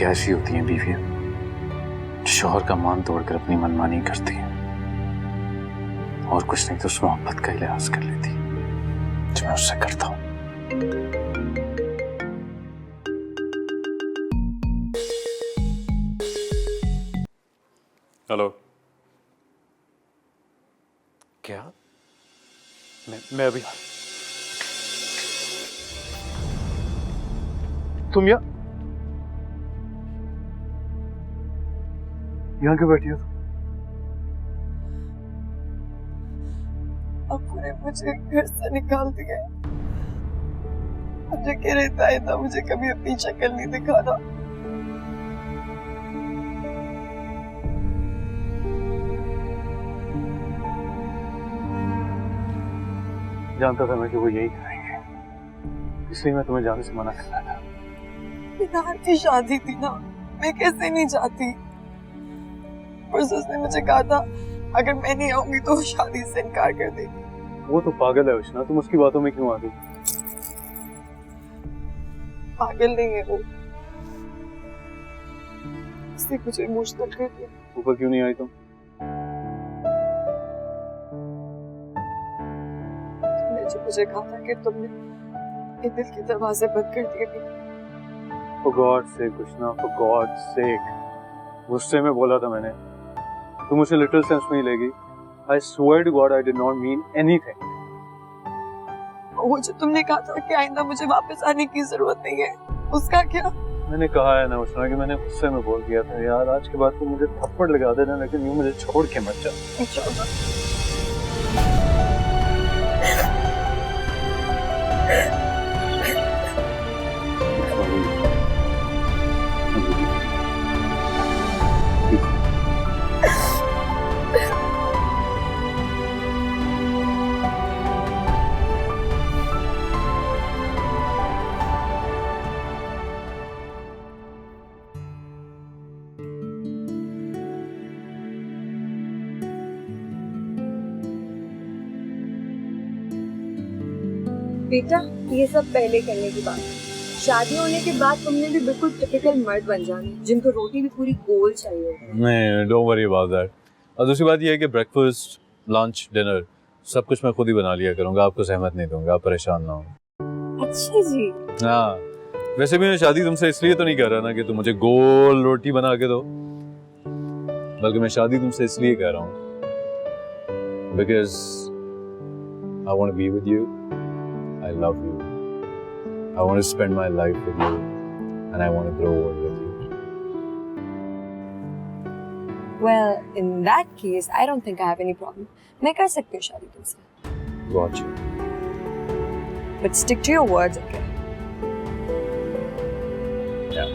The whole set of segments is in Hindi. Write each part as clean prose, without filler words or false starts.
क्या ऐसी होती हैं बीवियां, शौहर का मान तोड़कर अपनी मनमानी करती हैं और कुछ नहीं तो उस मोहब्बत का ही लिहाज कर लेती जो मैं उससे करता हूं। हेलो। क्या? मैं अभी तुम यहाँ क्यों बैठी हो? अब्बू ने मुझे घर से निकाल दिया। मुझे कह रहता है था मुझे कभी अपनी शक्ल नहीं दिखाना। जानता था मैं कि वो यही करेंगे, इसलिए मैं तुम्हें जाने से मना कर रहा था। बिहार की शादी थी ना, मैं कैसे नहीं जाती। परसों उसने मुझे कहा था अगर मैं नहीं आऊंगी तो वो शादी से इनकार कर देगी। वो तो पागल है उष्णा, तुम उसकी बातों में क्यों आ गई? पागल नहीं है वो, उसने मुझे इमोशनल कर दिया। ऊपर क्यों नहीं आई तुम? तुमने जो मुझे कहा था कि तुमने ये दिल के दरवाजे बंद कर दिए। For God's sake Ushana, for God's sake, गुस्से में बोला था मैंने, तुम उसे लिटिल सेंस में ही लेगी। I swear to God I did not mean anything. वो जो तुमने कहा था कि आइंदा मुझे वापस आने की जरूरत नहीं है, उसका क्या? मैंने कहा है ना उष्णा कि मैंने गुस्से में बोल दिया था यार। आज के बाद तो मुझे थप्पड़ लगा देना, लेकिन यूं मुझे छोड़ के मत जा। बेटा ये सब पहले करने की बात है। शादी होने के बाद तुमने भी बिल्कुल टिपिकल मर्द बन जाना, जिनको रोटी भी पूरी गोल चाहिए। नहीं, डोंट वरी अबाउट दैट। और दूसरी बात ये है कि ब्रेकफास्ट, लंच, डिनर सब कुछ मैं खुद ही बना लिया करूंगा, आपको सहमत नहीं दूंगा, आप परेशान ना हो। अच्छा जी। हाँ, वैसे भी मैं शादी तुमसे इसलिए तो नहीं कर रहा ना कि तुम मुझे गोल रोटी बना के दो, बल्कि मैं शादी तुमसे इसलिए कर रहा हूँ because I want to be with you, I love you. I want to spend my life with you, and I want to grow old with you. Well, in that case, I don't think I have any problem. मैं कर सकती हूँ शादी तुमसे। Got you. But stick to your words, okay? Yeah.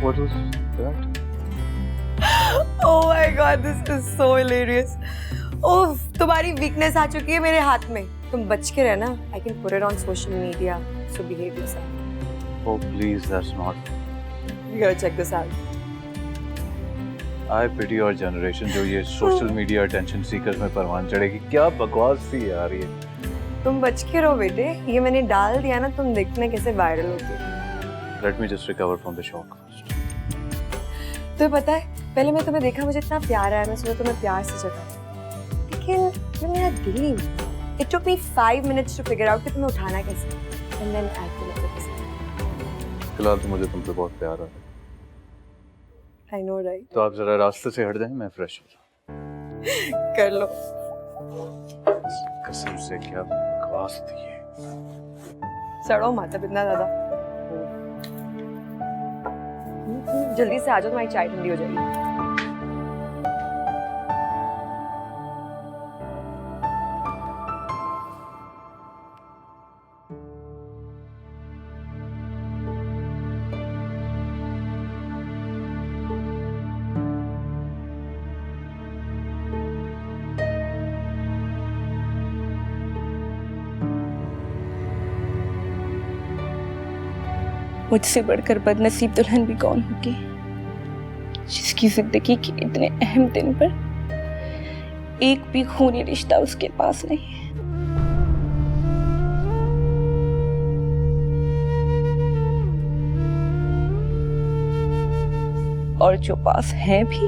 What was that? Oh my God, this is so hilarious. ओह, तुम्हारी वीकनेस आ चुकी है मेरे हाथ में। तुम बच के रहना। I can put it on social media, so behave yourself. Oh please, that's not. You gotta check this out. I pity your generation जो ये सोशल मीडिया अटेंशन सीकर्स में परवान चढ़ेगी। क्या बकवास थी यार ये। तुम बच के रहो बेटे, ये मैंने डाल दिया ना, तुम देखना कैसे वायरल होती है। Let me just recover from the shock first. तुम्हें पता है, पहले मैं तुम्हें देखा मुझे इतना प्यार आया, मैं सोचा तुम्हें प्यार से जगाऊं, लेकिन मैं मेरा दिल नहीं माना। It took me 5 minutes to figure out कि तुम्हें उठाना कैसे, and then I feel like this. फिलहाल तो मुझे तुमसे बहुत प्यार आ रहा है। I know, right? तो आप जरा रास्ते से हट जाएं, मैं फ्रेश हो जाऊं। कर लो। कसम से क्या बकवास थी ये। सड़ो मत अब इतना ज्यादा। जल्दी से आ जाओ, तुम्हारी चाय ठंडी हो जाएगी। मुझसे बढ़कर बदनसीब दुल्हन भी कौन होगी जिसकी जिंदगी के इतने अहम दिन पर एक भी खूनी रिश्ता उसके पास नहीं है। और जो पास हैं भी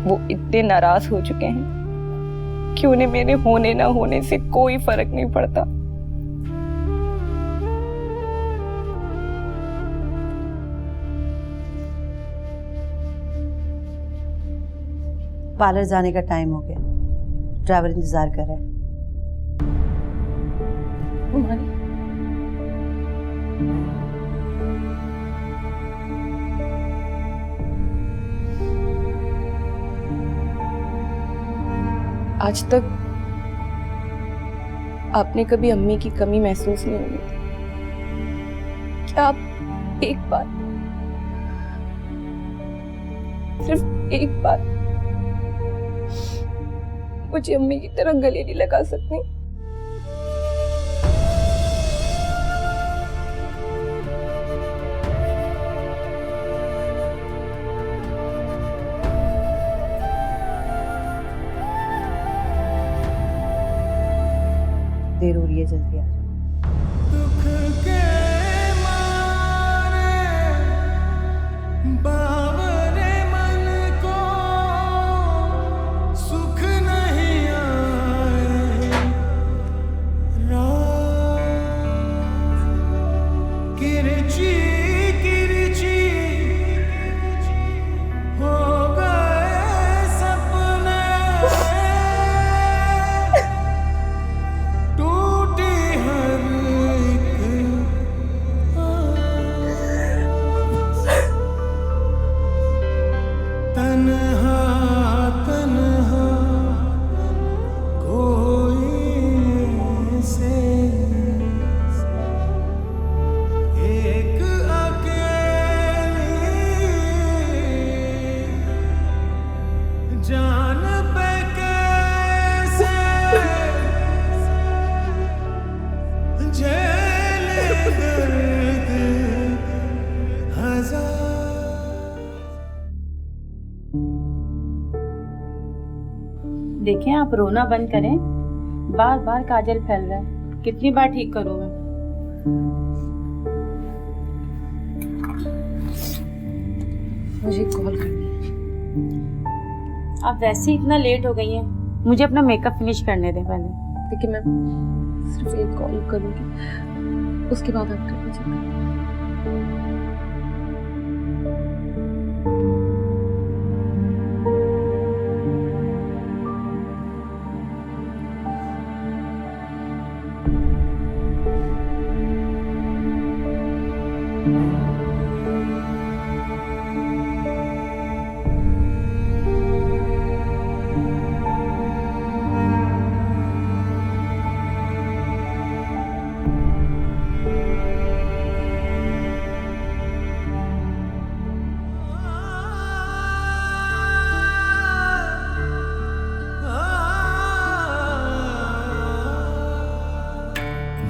वो इतने नाराज हो चुके हैं कि उन्हें मेरे होने ना होने से कोई फर्क नहीं पड़ता। पार्लर जाने का टाइम हो गया, ड्राइवर इंतजार कर रहा है। आज तक आपने कभी अम्मी की कमी महसूस नहीं हुई थी क्या? आप एक बार, सिर्फ एक बार मुझे अम्मी की तरह गले नहीं लगा सकती? देर हो रही है, जल्दी आ जाओ। देखें, आप रोना बंद करें। बार बार काजल फैल रहा है, कितनी बार ठीक करूं मैं? मुझे कॉल करनी है। आप वैसे ही इतना लेट हो गई हैं, मुझे अपना मेकअप फिनिश करने दें पहले। देखिए, मैं सिर्फ एक कॉल करूंगी, उसके बाद आप कर दीजिएगा।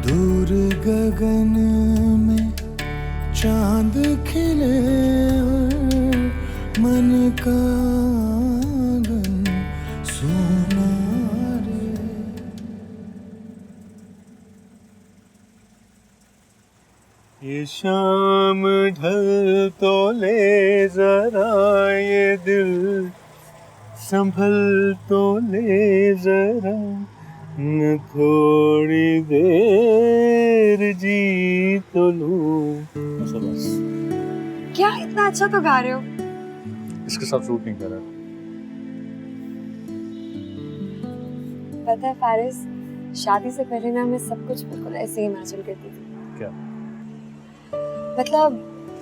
दूर गगन में चांद खिले और मन का आंगन सोना रे। ये शाम ढल तो ले जरा, ये दिल संभल तो ले जरा, न थोड़ी देर जी तो लूं। क्या इतना अच्छा तो गा रहे हो? इसके साथ सूट नहीं कर रहा। पता है फारिस, शादी से पहले ना मैं सब कुछ बिल्कुल ऐसे ही इमेजिन करती थी। क्या? मतलब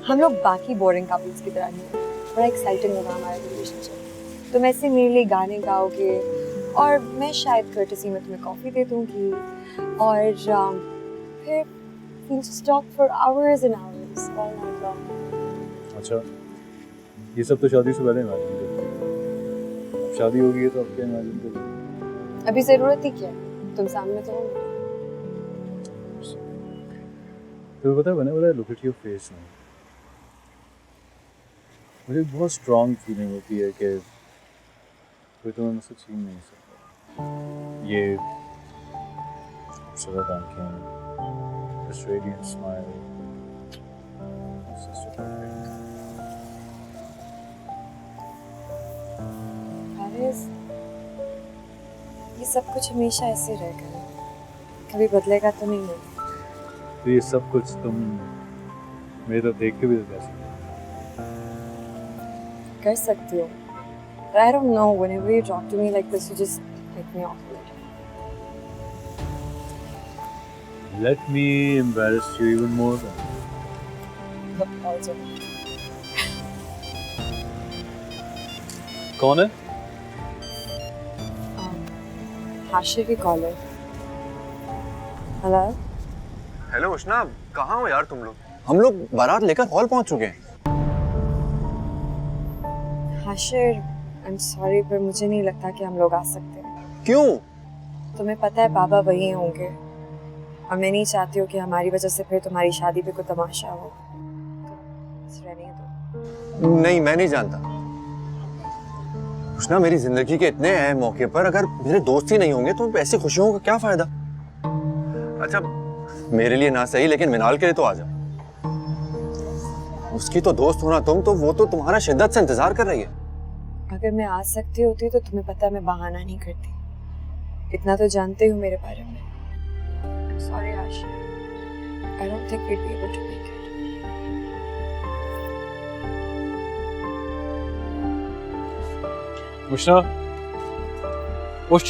हम लोग बाकी बोरिंग कपल्स की तरह नहीं, बड़ा एक्साइटिंग होगा हमारा रिलेशनशिप। तुम ऐसे मेरे लिए गाने गाओगे और मैं शायद कर्टसी में तुम्हें कॉफी दे दूंगी और फिर we'll just talk for hours and hours all night long. अच्छा, ये सब तो शादी से पहले इमेजिन करते। शादी होगी तो अब क्या इमेजिन करोगे? अभी जरूरत ही क्या है, तुम सामने तो हो। तो पता है whenever I look at your face now, मुझे एक बहुत स्ट्रॉन्ग फीलिंग होती है कि कोई तुम्हें मुझसे छीन नहीं सकता। ये खूबसूरत आंखें, this radiant smile, it's just so perfect. Faris, ये सब कुछ हमेशा ऐसे रहेगा, कभी बदलेगा तो नहीं है। तो ये सब कुछ तुम मेरी तरफ देख के भी तो कर सकते हो। कर सकती हो, but I don't know, whenever you talk to me like this, you just make me awkward. Let me embarrass you even more then. Also, कौन है? हाशिर की कॉल है। हेलो, हेलो उष्णा, कहाँ हो यार तुम लोग? हम लोग बारात लेकर हॉल पहुंच चुके हैं। हाशिर, I'm sorry पर मुझे नहीं लगता कि हम लोग आ सकते हैं। क्यों? तुम्हें पता है पापा वही होंगे और मैं नहीं चाहती हूँ कि हमारी वजह से फिर तुम्हारी शादी पे कोई तमाशा हो। तो बस रहने दो। नहीं, मैं नहीं जानता। उष्णा, मेरी जिंदगी के इतने अहम मौके पर अगर मेरे दोस्त ही नहीं होंगे तो ऐसी खुशियों का क्या फायदा? अच्छा, मेरे लिए ना सही लेकिन मिनाल के लिए तो आ जाओ। उसकी तो दोस्त होना तुम, तो वो तो तुम्हारा शिद्दत से इंतजार कर रही है। अगर मैं आ सकती होती तो तुम्हें पता है मैं बहाना नहीं करती। इतना तो जानते हो मेरे बारे में। Sorry Hashi, I don't think we'd be able to make it. उष्णा, उठ।